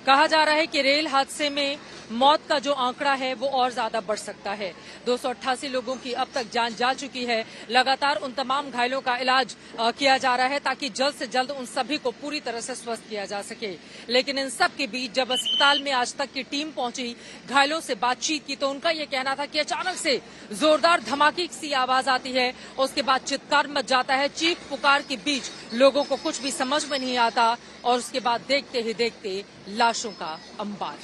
कहा जा रहा है कि रेल हादसे में मौत का जो आंकड़ा है वो और ज्यादा बढ़ सकता है। 288 लोगों की अब तक जान जा चुकी है। लगातार उन तमाम घायलों का इलाज किया जा रहा है ताकि जल्द से जल्द उन सभी को पूरी तरह से स्वस्थ किया जा सके। लेकिन इन सब के बीच जब अस्पताल में आज तक की टीम पहुंची, घायलों से बातचीत की, तो उनका ये कहना था कि अचानक से जोरदार धमाके सी आवाज आती है, उसके बाद चित्कार मच जाता है। चीख पुकार के बीच लोगों को कुछ भी समझ में नहीं आता और उसके बाद देखते ही देखते लाशों का अंबार।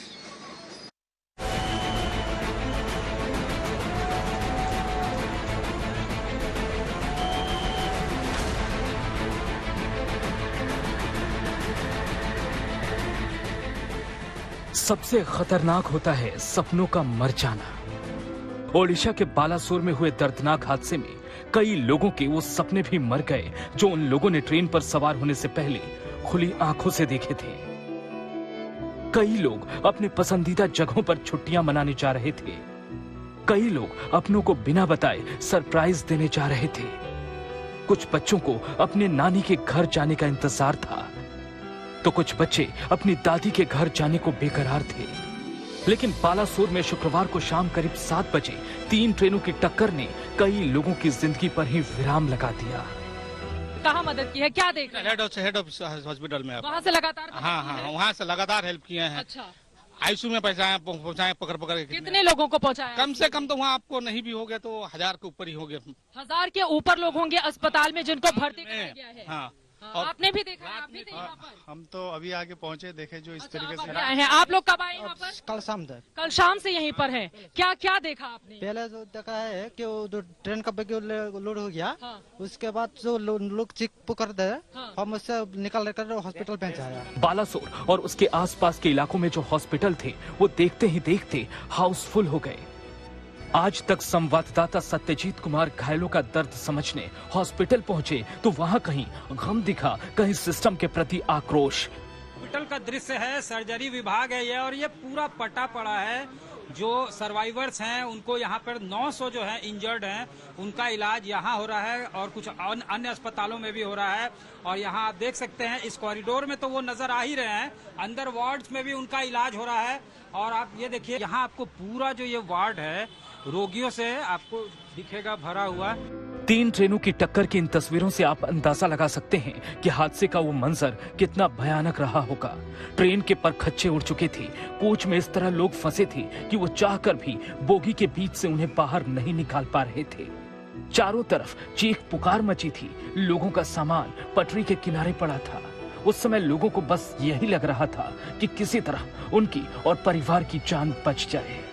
सबसे खतरनाक होता है सपनों का मर जाना। ओडिशा के बालासोर में हुए दर्दनाक हादसे में कई लोगों के वो सपने भी मर गए जो उन लोगों ने ट्रेन पर सवार होने से पहले खुली आंखों से देखे थे। कई लोग अपने पसंदीदा जगहों पर छुट्टियां मनाने जा रहे थे। कई लोग अपनों को बिना बताए सरप्राइज देने जा रहे थे। कुछ बच्चों को अपने नानी के घर जाने का इंतजार था, तो कुछ बच्चे अपनी दादी के घर जाने को बेकरार थे। लेकिन बालासोर में शुक्रवार को शाम करीब 7 बजे 3 ट्रेनों की टक्कर ने कई लोगों की जिंदगी पर ही विराम लगा दिया। कहाँ मदद की है, क्या देख रहे हैं? हेड ऑफ हॉस्पिटल में। वहाँ से लगातार हाँ, वहाँ से लगातार हेल्प किए हैं। अच्छा, आईसीयू में पहुँचाए पकड़ पकड़ के। कितने लोगों को पहुँचाया? कम से कम तो वहाँ आपको नहीं भी हो गया तो 1000 के ऊपर ही हो गया। 1000 के ऊपर लोग होंगे अस्पताल में जिनको भर्ती कराया गया है। हाँ, और आपने भी देखा है, आप भी थे यहाँ पर? हम तो अभी आगे पहुंचे, देखे जो इस तरीके से आए हैं। आप लोग कब आए यहाँ पर? कल शाम तक। कल शाम से यहीं पर हैं। क्या क्या देखा आपने? पहले जो देखा है कि वो जो ट्रेन का बग्गी लोड हो गया, हाँ। उसके बाद जो लोग चीख पुकार दे, हाँ। हम उससे निकल कर हॉस्पिटल पहुंचाया। बालासोर और उसके आसपास के इलाकों में जो हॉस्पिटल थे वो देखते ही देखते हाउसफुल हो गए। आज तक संवाददाता सत्यजीत कुमार घायलों का दर्द समझने हॉस्पिटल पहुंचे तो वहां कहीं गम दिखा, कहीं सिस्टम के प्रति आक्रोश। हॉस्पिटल का दृश्य है, सर्जरी विभाग है ये, और ये पूरा पटा पड़ा है। जो सर्वाइवर्स हैं उनको यहाँ पर 900 जो है इंजर्ड हैं, उनका इलाज यहाँ हो रहा है और कुछ अन्य अस्पतालों में भी हो रहा है। और यहाँ आप देख सकते हैं इस कॉरिडोर में तो वो नजर आ ही रहे हैं, अंदर वार्ड्स में भी उनका इलाज हो रहा है। और आप ये देखिए यहाँ आपको पूरा जो ये वार्ड है रोगियों से आपको दिखेगा भरा हुआ। 3 ट्रेनों की टक्कर की इन तस्वीरों से आप अंदाजा लगा सकते हैं कि हादसे का वो मंजर कितना भयानक रहा होगा। ट्रेन के पर खच्चे उड़ चुके थे, कोच में इस तरह लोग फंसे थे कि वो चाहकर भी बोगी के बीच से उन्हें बाहर नहीं निकाल पा रहे थे। चारों तरफ चीख पुकार मची थी, लोगों का सामान पटरी के किनारे पड़ा था। उस समय लोगों को बस यही लग रहा था कि किसी तरह उनकी और परिवार की जान बच जाए।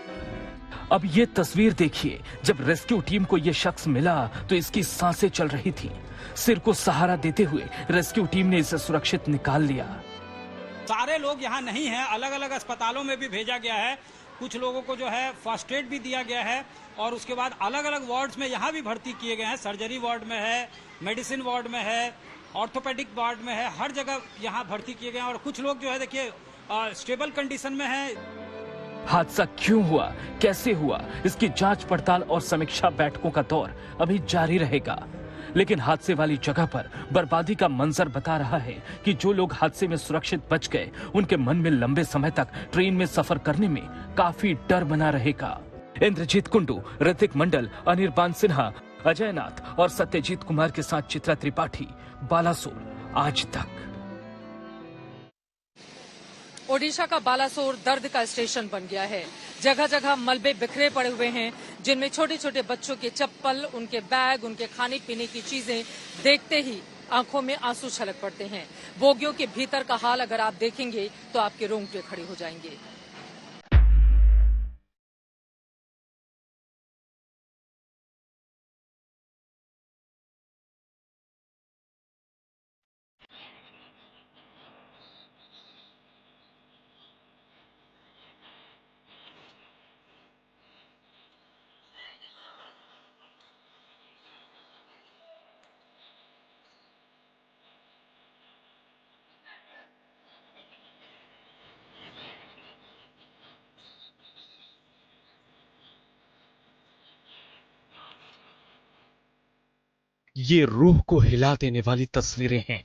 अब ये तस्वीर देखिए, जब रेस्क्यू टीम को ये शख्स मिला तो इसकी सांसें चल रही थी। सिर को सहारा देते हुए रेस्क्यू टीम ने इसे सुरक्षित निकाल लिया। सारे लोग यहाँ नहीं हैं, अलग अलग अस्पतालों में भी भेजा गया है। कुछ लोगों को जो है फर्स्ट एड भी दिया गया है और उसके बाद अलग अलग वार्ड्स में यहाँ भी भर्ती किए गए हैं। सर्जरी वार्ड में है, मेडिसिन वार्ड में है, ऑर्थोपेडिक वार्ड में है, हर जगह यहाँ भर्ती किए गए हैं। और कुछ लोग जो है देखिए स्टेबल कंडीशन में है। हादसा क्यों हुआ, कैसे हुआ, इसकी जांच पड़ताल और समीक्षा बैठकों का दौर अभी जारी रहेगा। लेकिन हादसे वाली जगह पर बर्बादी का मंजर बता रहा है कि जो लोग हादसे में सुरक्षित बच गए उनके मन में लंबे समय तक ट्रेन में सफर करने में काफी डर बना रहेगा। इंद्रजीत कुंडू, ऋतिक मंडल, अनिर्बान सिन्हा, अजय नाथ और सत्यजीत कुमार के साथ चित्रा त्रिपाठी, बालासोर आज तक। ओडिशा का बालासोर दर्द का स्टेशन बन गया है। जगह जगह मलबे बिखरे पड़े हुए हैं, जिनमें छोटे छोटे बच्चों के चप्पल, उनके बैग, उनके खाने पीने की चीजें देखते ही आंखों में आंसू छलक पड़ते हैं। बोगियों के भीतर का हाल अगर आप देखेंगे तो आपके रोंगटे खड़े हो जाएंगे। ये रूह को हिला देने वाली तस्वीरें हैं।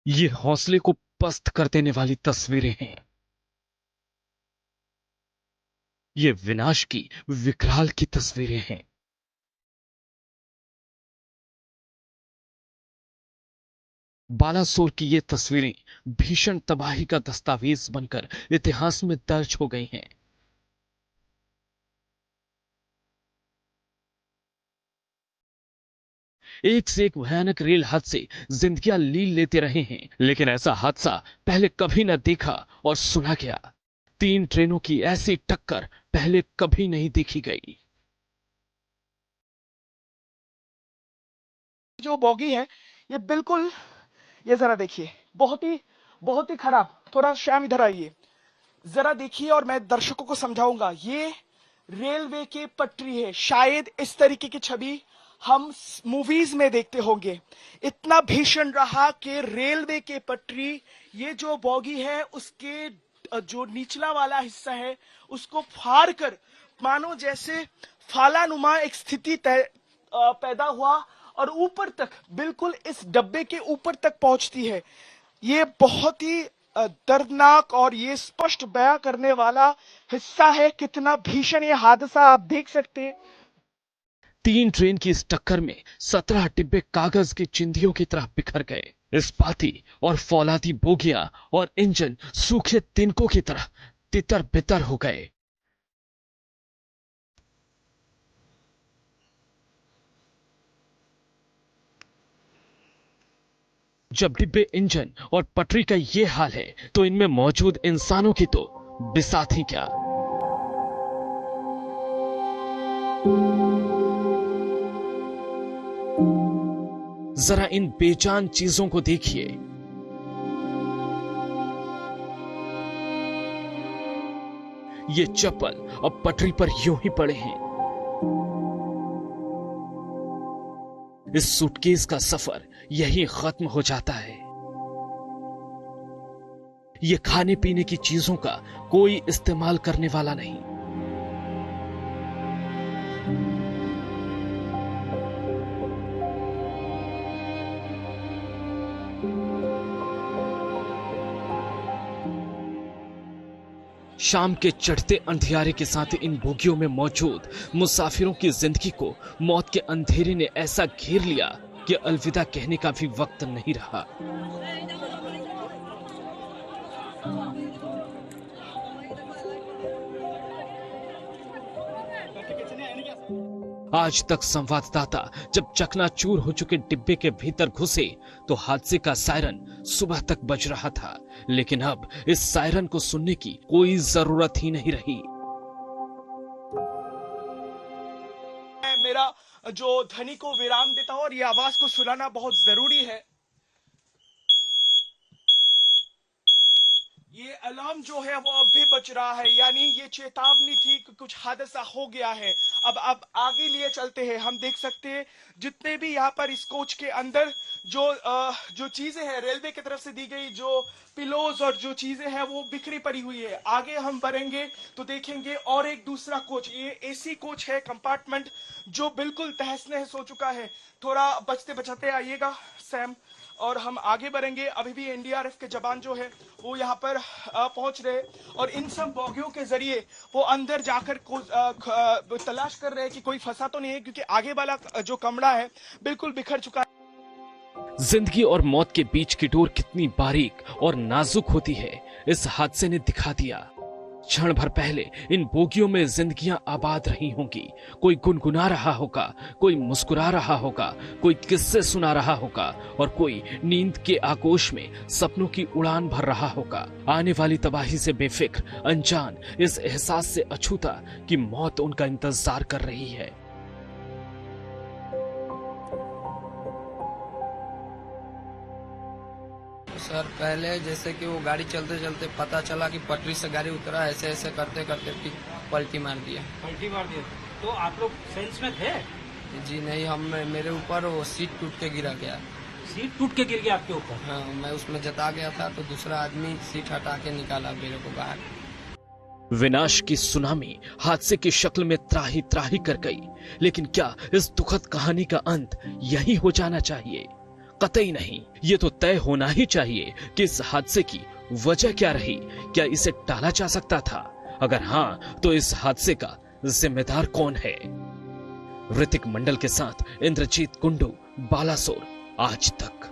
ये हौसले को पस्त कर देने वाली तस्वीरें हैं। ये विनाश की विकराल की तस्वीरें हैं। बालासोर की ये तस्वीरें भीषण तबाही का दस्तावेज बनकर इतिहास में दर्ज हो गई हैं। एक से एक भयानक रेल हादसे जिंदगियां लील लेते रहे हैं, लेकिन ऐसा हादसा पहले कभी न देखा और सुना गया। 3 ट्रेनों की ऐसी टक्कर पहले कभी नहीं देखी गई। जो बॉगी है ये बिल्कुल, ये जरा देखिए, बहुत ही खराब। थोड़ा श्याम इधर आइए, जरा देखिए और मैं दर्शकों को समझाऊंगा। ये रेलवे के पटरी है, शायद इस तरीके की छवि हम मूवीज में देखते होंगे। इतना भीषण रहा कि रेलवे के पटरी, ये जो बॉगी है उसके जो निचला वाला हिस्सा है उसको फाड़ कर मानो जैसे फालानुमा एक स्थिति पैदा हुआ और ऊपर तक, बिल्कुल इस डब्बे के ऊपर तक पहुंचती है। ये बहुत ही दर्दनाक और ये स्पष्ट बयां करने वाला हिस्सा है कितना भीषण ये हादसा आप देख सकते हैं। 3 ट्रेन की इस टक्कर में 17 डिब्बे कागज की चिंधियों की तरह बिखर गए। इस्पाती और फौलादी बोगियां और इंजन सूखे तिनकों की तरह तितर बितर हो गए। जब डिब्बे, इंजन और पटरी का ये हाल है तो इनमें मौजूद इंसानों की तो बिसात ही क्या। जरा इन बेजान चीजों को देखिए। ये चप्पल अब पटरी पर यूं ही पड़े हैं। इस सूटकेस का सफर यही खत्म हो जाता है। ये खाने पीने की चीजों का कोई इस्तेमाल करने वाला नहीं। शाम के चढ़ते अंधियारे के साथ इन बोगियों में मौजूद मुसाफिरों की जिंदगी को मौत के अंधेरे ने ऐसा घेर लिया कि अलविदा कहने का भी वक्त नहीं रहा। आज तक संवाददाता जब चकनाचूर हो चुके डिब्बे के भीतर घुसे तो हादसे का सायरन सुबह तक बज रहा था, लेकिन अब इस सायरन को सुनने की कोई जरूरत ही नहीं रही। मैं मेरा जो ध्वनि को विराम देता हूं और ये आवाज को सुनाना बहुत जरूरी है। ये अलार्म जो है वो अब भी बज रहा है, यानी ये चेतावनी थी कि कुछ हादसा हो गया है। अब आगे लिए चलते हैं। हम देख सकते हैं जितने भी यहाँ पर इस कोच के अंदर जो चीजें हैं रेलवे की तरफ से दी गई, जो पिलोज और जो चीजें हैं वो बिखरी पड़ी हुई है। आगे हम बढ़ेंगे तो देखेंगे और एक दूसरा कोच, ये एसी कोच है, कंपार्टमेंट जो बिल्कुल तहस नहस हो चुका है। थोड़ा बचते बचाते आइएगा सैम, और हम आगे बढ़ेंगे। अभी भी एनडीआरएफ के जवान जो है वो यहाँ पर पहुंच रहे और इन सब बॉगियों के जरिए वो अंदर जाकर तलाश कर रहे हैं कि कोई फंसा तो नहीं है, क्योंकि आगे वाला जो कमरा है बिल्कुल बिखर चुका है। जिंदगी और मौत के बीच की डोर कितनी बारीक और नाजुक होती है, इस हादसे ने दिखा दिया। क्षण भर पहले इन बोगियों में जिंदगियां आबाद रही होंगी। कोई गुनगुना रहा होगा, कोई मुस्कुरा रहा होगा, कोई किस्से सुना रहा होगा और कोई नींद के आगोश में सपनों की उड़ान भर रहा होगा। आने वाली तबाही से बेफिक्र, अनजान, इस एहसास से अछूता कि मौत उनका इंतजार कर रही है। सर पहले जैसे कि वो गाड़ी चलते चलते पता चला कि पटरी से गाड़ी उतरा, ऐसे ऐसे करते करते फिर पलटी मार दिया। पलटी मार दिया। तो आप लोग सेंस में थे? जी नहीं, मेरे ऊपर वो सीट टूट के गिरा गया। सीट टूट के गिर गया आपके ऊपर? हाँ, मैं उसमें जता गया था तो दूसरा आदमी सीट हटा के निकाला मेरे को बाहर। विनाश की सुनामी हादसे की शक्ल में त्राही त्राही कर गई, लेकिन क्या इस दुखद कहानी का अंत यही हो जाना चाहिए? कतई नहीं। ये तो तय होना ही चाहिए कि इस हादसे की वजह क्या रही, क्या इसे टाला जा सकता था? अगर हाँ, तो इस हादसे का जिम्मेदार कौन है? ऋतिक मंडल के साथ इंद्रजीत कुंडू, बालासोर, आज तक।